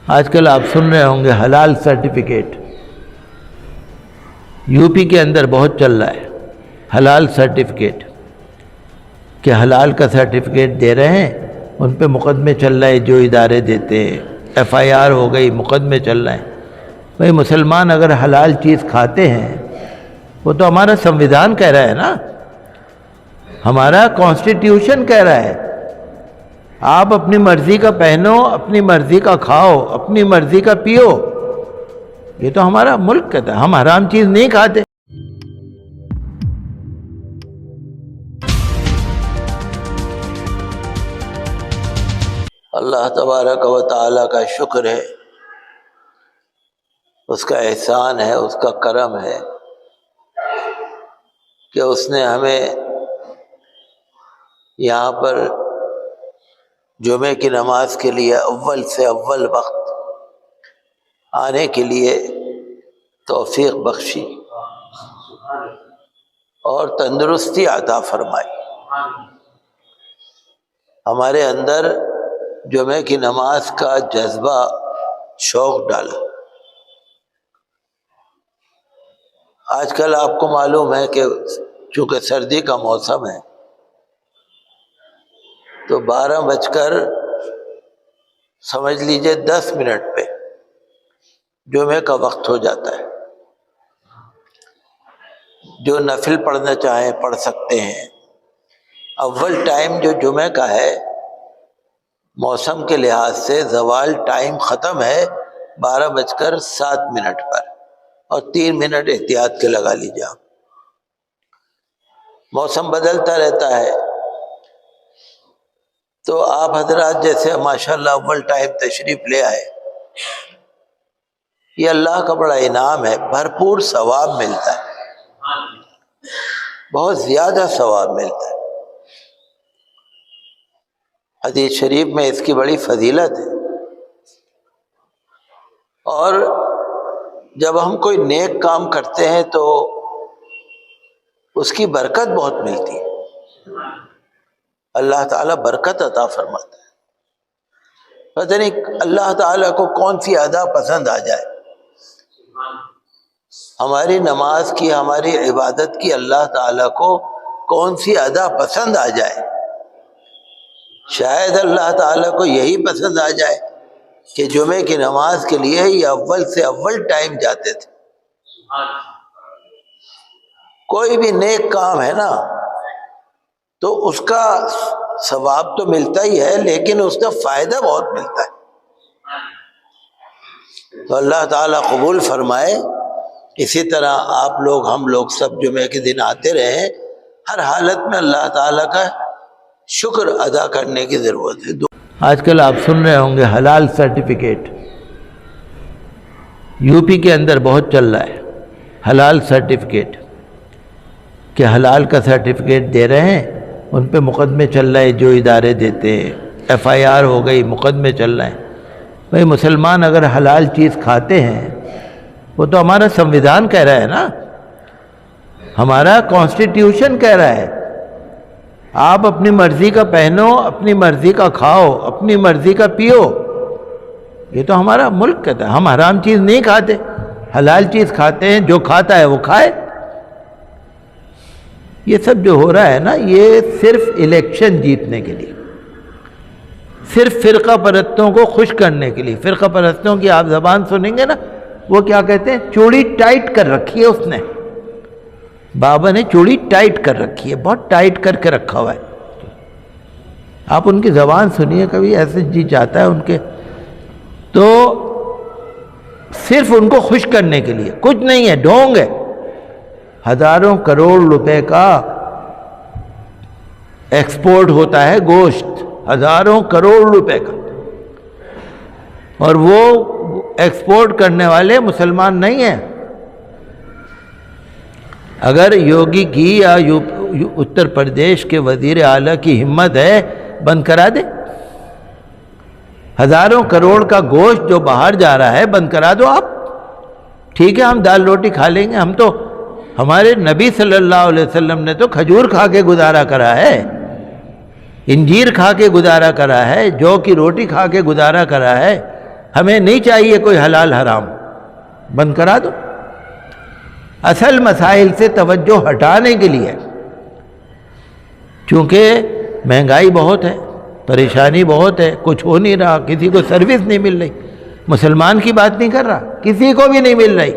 آج کل آپ سن رہے ہوں گے حلال سرٹیفکیٹ، یو پی کے اندر بہت چل رہا ہے حلال سرٹیفکیٹ، کہ حلال کا سرٹیفکیٹ دے رہے ہیں، ان پہ مقدمے چل رہے ہیں جو ادارے دیتے ہیں، ایف آئی آر ہو گئی، مقدمے چل رہے ہیں۔ بھئی مسلمان اگر حلال چیز کھاتے ہیں، وہ تو ہمارا سنویدھان کہہ رہا ہے نا، ہمارا کانسٹیٹیوشن کہہ رہا ہے آپ اپنی مرضی کا پہنو، اپنی مرضی کا کھاؤ، اپنی مرضی کا پیو، یہ تو ہمارا ملک کہتا ہے، ہم حرام چیز نہیں کھاتے۔ اللہ تبارک و تعالیٰ کا شکر ہے، اس کا احسان ہے، اس کا کرم ہے کہ اس نے ہمیں یہاں پر جمعے کی نماز کے لیے اول سے اول وقت آنے کے لیے توفیق بخشی اور تندرستی عطا فرمائی، ہمارے اندر جمعے کی نماز کا جذبہ، شوق ڈالا۔ آج کل آپ کو معلوم ہے کہ چونکہ سردی کا موسم ہے تو 12 سمجھ لیجئے 10 منٹ پہ جمعے کا وقت ہو جاتا ہے۔ جو نفل پڑھنا چاہیں پڑھ سکتے ہیں۔ اول ٹائم جو جمعے کا ہے، موسم کے لحاظ سے زوال ٹائم ختم ہے 12:07 پر، اور 3 منٹ احتیاط کے لگا لیجیے آپ۔ موسم بدلتا رہتا ہے تو آپ حضرات جیسے ماشاءاللہ اول ٹائم تشریف لے آئے، یہ اللہ کا بڑا انعام ہے، بھرپور ثواب ملتا ہے، بہت زیادہ ثواب ملتا ہے۔ حدیث شریف میں اس کی بڑی فضیلت ہے، اور جب ہم کوئی نیک کام کرتے ہیں تو اس کی برکت بہت ملتی ہے، اللہ تعالیٰ برکت عطا فرماتا ہے۔ پتہ نہیں اللہ تعالیٰ کو کون سی ادا پسند آ جائے، ہماری نماز کی، ہماری عبادت کی اللہ تعالیٰ کو کون سی ادا پسند آ جائے۔ شاید اللہ تعالیٰ کو یہی پسند آ جائے کہ جمعے کی نماز کے لیے یہ اول سے اول ٹائم جاتے تھے۔ کوئی بھی نیک کام ہے نا تو اس کا ثواب تو ملتا ہی ہے، لیکن اس کا فائدہ بہت ملتا ہے۔ تو اللہ تعالیٰ قبول فرمائے۔ اسی طرح آپ لوگ، ہم لوگ سب جمعے کے دن آتے رہیں، ہر حالت میں اللہ تعالیٰ کا شکر ادا کرنے کی ضرورت ہے۔ آج کل آپ سن رہے ہوں گے حلال سرٹیفکیٹ، یو پی کے اندر بہت چل رہا ہے حلال سرٹیفکیٹ، کہ حلال کا سرٹیفکیٹ دے رہے ہیں، ان پہ مقدمے چل رہے ہیں جو ادارے دیتے ہیں، ایف آئی آر ہو گئی، مقدمے چل رہے ہیں۔ بھئی مسلمان اگر حلال چیز کھاتے ہیں، وہ تو ہمارا سنویدھان کہہ رہا ہے نا، ہمارا کانسٹیٹیوشن کہہ رہا ہے آپ اپنی مرضی کا پہنو، اپنی مرضی کا کھاؤ، اپنی مرضی کا پیو، یہ تو ہمارا ملک کہتا ہے، ہم حرام چیز نہیں کھاتے، حلال چیز کھاتے ہیں، جو کھاتا ہے وہ کھائے۔ یہ سب جو ہو رہا ہے نا، یہ صرف الیکشن جیتنے کے لیے، صرف فرقہ پرستوں کو خوش کرنے کے لیے۔ فرقہ پرستوں کی آپ زبان سنیں گے نا، وہ کیا کہتے ہیں، چوڑی ٹائٹ کر رکھی ہے اس نے، بابا نے چوڑی ٹائٹ کر رکھی ہے، بہت ٹائٹ کر کے رکھا ہوا ہے۔ آپ ان کی زبان سنیے کبھی، ایسے جی چاہتا ہے ان کے، تو صرف ان کو خوش کرنے کے لیے، کچھ نہیں ہے، ڈھونگ ہے۔ ہزاروں کروڑ روپے کا ایکسپورٹ ہوتا ہے گوشت، ہزاروں کروڑ روپے کا، اور وہ ایکسپورٹ کرنے والے مسلمان نہیں ہیں۔ اگر یوگی کی یا اتر پردیش کے وزیر اعلیٰ کی ہمت ہے، بند کرا دے۔ ہزاروں کروڑ کا گوشت جو باہر جا رہا ہے، بند کرا دو آپ، ٹھیک ہے ہم دال روٹی کھا لیں گے۔ ہم تو، ہمارے نبی صلی اللہ علیہ وسلم نے تو کھجور کھا کے گزارا کرا ہے، انجیر کھا کے گزارا کرا ہے، جو کی روٹی کھا کے گزارا کرا ہے۔ ہمیں نہیں چاہیے کوئی حلال حرام، بند کرا دو۔ اصل مسائل سے توجہ ہٹانے کے لیے، چونکہ مہنگائی بہت ہے، پریشانی بہت ہے، کچھ ہو نہیں رہا، کسی کو سروس نہیں مل رہی، مسلمان کی بات نہیں کر رہا، کسی کو بھی نہیں مل رہی،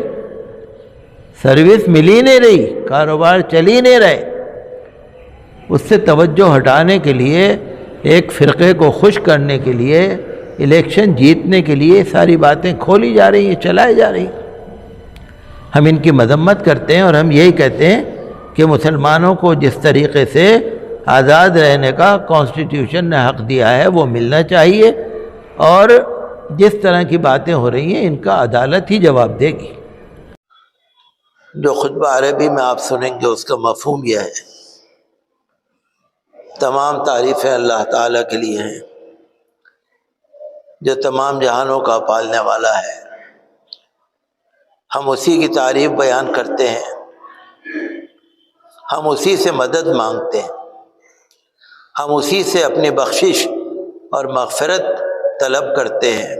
سروس مل ہی نہیں رہی، کاروبار چل ہی نہیں رہے، اس سے توجہ ہٹانے کے لیے، ایک فرقے کو خوش کرنے کے لیے، الیکشن جیتنے کے لیے ساری باتیں کھولی جا رہی ہیں، چلائی جا رہی ہیں۔ ہم ان کی مذمت کرتے ہیں اور ہم یہی کہتے ہیں کہ مسلمانوں کو جس طریقے سے آزاد رہنے کا کانسٹیٹیوشن نے حق دیا ہے وہ ملنا چاہیے، اور جس طرح کی باتیں ہو رہی ہیں ان کا عدالت ہی جواب دے گی۔ جو خطبہ عربی میں آپ سنیں گے اس کا مفہوم یہ ہے، تمام تعریفیں اللہ تعالیٰ کے لیے ہیں جو تمام جہانوں کا پالنے والا ہے، ہم اسی کی تعریف بیان کرتے ہیں، ہم اسی سے مدد مانگتے ہیں، ہم اسی سے اپنی بخشش اور مغفرت طلب کرتے ہیں،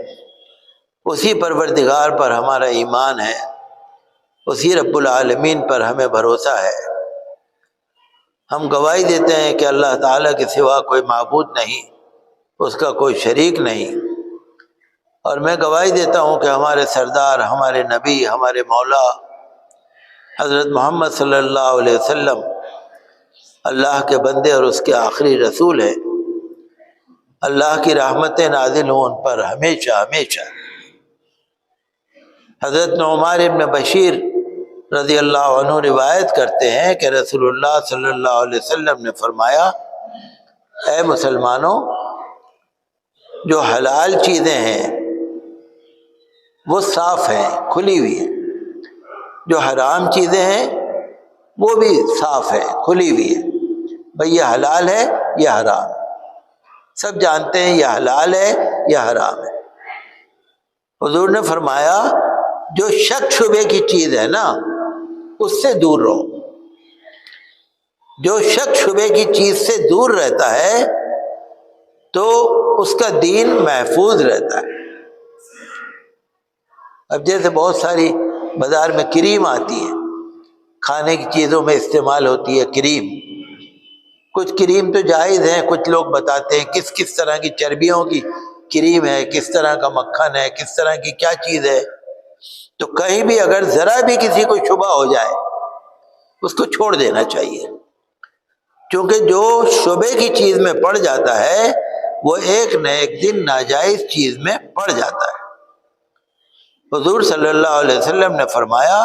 اسی پروردگار پر ہمارا ایمان ہے، اسی رب العالمین پر ہمیں بھروسہ ہے۔ ہم گواہی دیتے ہیں کہ اللہ تعالیٰ کے سوا کوئی معبود نہیں، اس کا کوئی شریک نہیں، اور میں گواہی دیتا ہوں کہ ہمارے سردار، ہمارے نبی، ہمارے مولا حضرت محمد صلی اللہ علیہ وسلم اللہ کے بندے اور اس کے آخری رسول ہیں۔ اللہ کی رحمتیں نازل ہوں ان پر ہمیشہ ہمیشہ۔ حضرت نعمان ابن بشیر رضی اللہ عنہ روایت کرتے ہیں کہ رسول اللہ صلی اللہ علیہ وسلم نے فرمایا، اے مسلمانوں، جو حلال چیزیں ہیں وہ صاف ہیں، کھلی ہوئی ہیں، جو حرام چیزیں ہیں وہ بھی صاف ہے، کھلی ہوئی ہے، بھئی یہ حلال ہے یہ حرام ہے، سب جانتے ہیں یہ حلال ہے یہ حرام ہے۔ حضور نے فرمایا جو شک شبے کی چیز ہے نا اس سے دور رہو، جو شک شبے کی چیز سے دور رہتا ہے تو اس کا دین محفوظ رہتا ہے۔ اب جیسے بہت ساری بازار میں کریم آتی ہے، کھانے کی چیزوں میں استعمال ہوتی ہے کریم، کچھ کریم تو جائز ہیں، کچھ لوگ بتاتے ہیں کس کس طرح کی چربیوں کی کریم ہے، کس طرح کا مکھن ہے، کس طرح کی کیا چیز ہے، تو کہیں بھی اگر ذرا بھی کسی کو شبہ ہو جائے اس کو چھوڑ دینا چاہیے، کیونکہ جو شبے کی چیز میں پڑ جاتا ہے وہ ایک نہ ایک دن ناجائز چیز میں پڑ جاتا ہے۔ حضور صلی اللہ علیہ وسلم نے فرمایا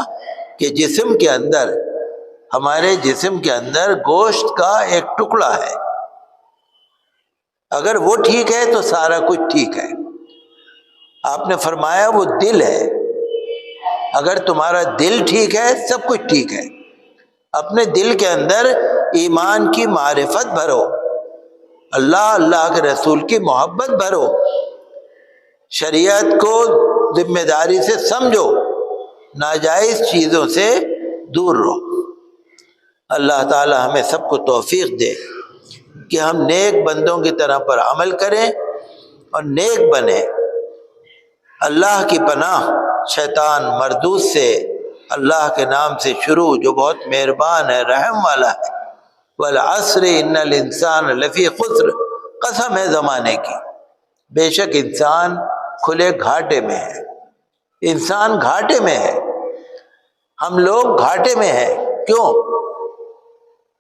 کہ جسم کے اندر، ہمارے جسم کے اندر گوشت کا ایک ٹکڑا ہے، اگر وہ ٹھیک ہے تو سارا کچھ ٹھیک ہے۔ آپ نے فرمایا وہ دل ہے، اگر تمہارا دل ٹھیک ہے سب کچھ ٹھیک ہے۔ اپنے دل کے اندر ایمان کی معرفت بھرو، اللہ کے رسول کی محبت بھرو، شریعت کو ذمہ داری سے سمجھو، ناجائز چیزوں سے دور رہو۔ اللہ تعالی ہمیں سب کو توفیق دے کہ ہم نیک بندوں کی طرح پر عمل کریں اور نیک بنیں۔ اللہ کی پناہ شیطان مردود سے، اللہ کے نام سے شروع جو بہت مہربان ہے، رحم والا ہے۔ والعصر ان الانسان لفی خسر، قسم ہے زمانے کی، بے شک انسان کھلے گھاٹے میں ہے، انسان گھاٹے میں ہے، ہم لوگ گھاٹے میں ہیں۔ کیوں؟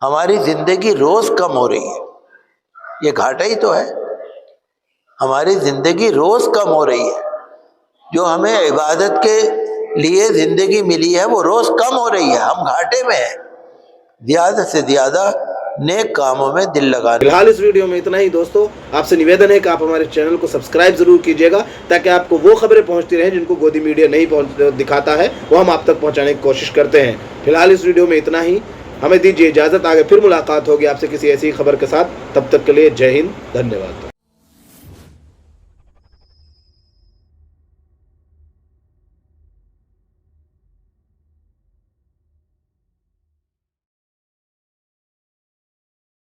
ہماری زندگی روز کم ہو رہی ہے، یہ گھاٹا ہی تو ہے، ہماری زندگی روز کم ہو رہی ہے، جو ہمیں عبادت کے لیے زندگی ملی ہے وہ روز کم ہو رہی ہے، ہم گھاٹے میں ہیں، زیادہ سے زیادہ نیک کاموں میں دل لگانا۔ فی الحال اس ویڈیو میں اتنا ہی دوستو، آپ سے نویدن ہے کہ آپ ہمارے چینل کو سبسکرائب ضرور کیجئے گا تاکہ آپ کو وہ خبریں پہنچتی رہیں جن کو گودی میڈیا نہیں دکھاتا ہے، وہ ہم آپ تک پہنچانے کی کوشش کرتے ہیں۔ فی الحال اس ویڈیو میں اتنا ہی، ہمیں دیجیے اجازت، آگے پھر ملاقات ہوگی آپ سے کسی ایسی خبر کے ساتھ، تب تک کے لیے جے ہند، دھنیہ واد۔